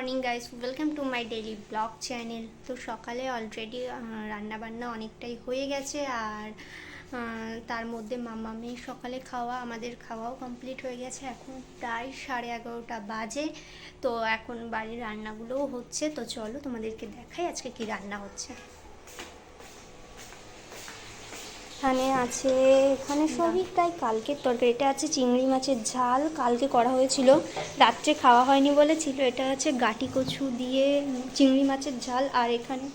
Morning guys, welcome to my daily blog channel. তো সকালে already রান্নাবান্না অনেকটাই হয়ে গেছে, আর তার মধ্যে মামামের সকালে খাওয়া, আমাদের খাওয়াও কমপ্লিট হয়ে গেছে। এখন প্রায় 11:30 বাজে। তো এখন বাড়ির রান্নাগুলোও হচ্ছে। তো চলো তোমাদেরকে দেখাই আজকে কি রান্না হচ্ছে। এখানে সবই প্রায় কালকের তরকারি। এটা আছে চিংড়ি মাছের ঝাল, কালকে করা হয়েছিল, রাত্রে খাওয়া হয়নি বলেছিল। এটা আছে গাটি কচু দিয়ে চিংড়ি মাছের ঝাল। আর এখানে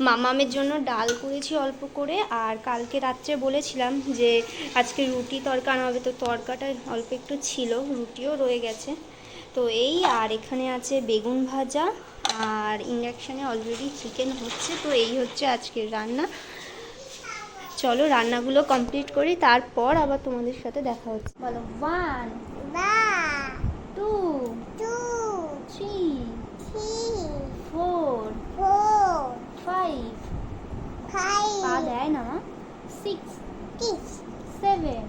মামামের জন্য ডাল করেছি অল্প করে। আর কালকে রাত্রে বলেছিলাম যে আজকে রুটি তরকা আনা হবে, তো তরকাটা অল্প একটু ছিল, রুটিও রয়ে গেছে। তো এই, আর এখানে আছে বেগুন ভাজা, আর ইন্ডাকশানে অলরেডি চিকেন হচ্ছে। তো এই হচ্ছে আজকের রান্না। চলো রান্নাগুলো কমপ্লিট করি, তারপর আবার তোমাদের সাথে দেখা হচ্ছে। বলো 1 2 3 4 5 পা দেয় না, 6 7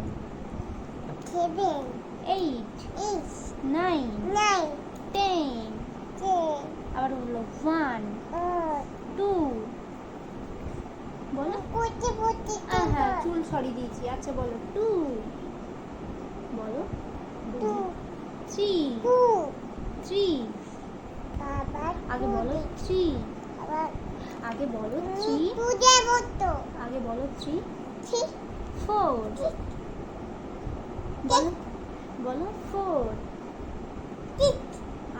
8 9 10 আবার বললো 1 2 বলো। হ্যাঁ, চুল সরিয়ে দিয়েছি। আচ্ছা বলো 2 বলো 3 আগে বলো 3 আগে বলো 3 আগে বলো 3 4 বলো বলো 4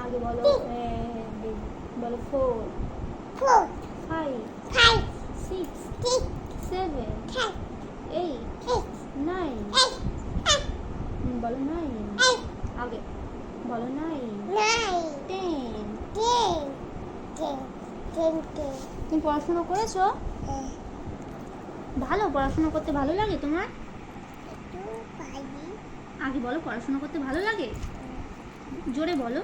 আগে বলো বলো 4 5 6 7 8 9 বলো 9 আগে বলো 9 10 তুমি পড়াশোনা করেছো? ভালো, পড়াশোনা করতে ভালো লাগে তোমার? আগে বলো পড়াশোনা করতে ভালো লাগে, জোরে বলো।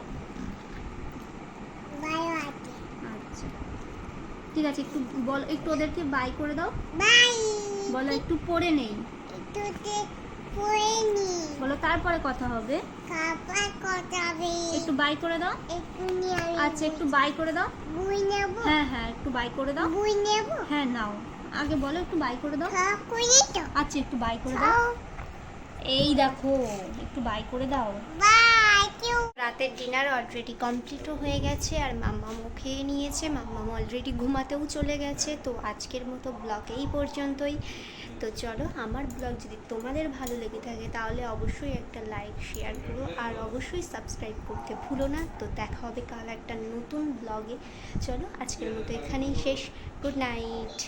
আচ্ছা ঠিক আছে, একটু বলো, একটু ওদেরকে বাই করে দাও। বলো একটু পড়ে নেই বলো, তারপরে কথা হবে। একটু বাই করে দাও। আচ্ছা একটু বাই করে দাও। হ্যাঁ একটু বাই করে দাও। হ্যাঁ নাও, আগে বলো একটু বাই করে দাও। আচ্ছা একটু বাই করে দাও। এই দেখো, একটু বাই করে দাও। রাতের ডিনার অলরেডি কমপ্লিটও হয়ে গেছে, আর মাম্মামও খেয়ে নিয়েছে। মাম্মাম অলরেডি ঘুমাতেও চলে গেছে। তো আজকের মতো ব্লগ এই পর্যন্তই। তো চলো, আমার ব্লগ যদি তোমাদের ভালো লেগে থাকে তাহলে অবশ্যই একটা লাইক শেয়ার করো, আর অবশ্যই সাবস্ক্রাইব করতে ভুলো না। তো দেখা হবে কাল একটা নতুন ব্লগে। চলো আজকের মতো এখানেই শেষ। Good night.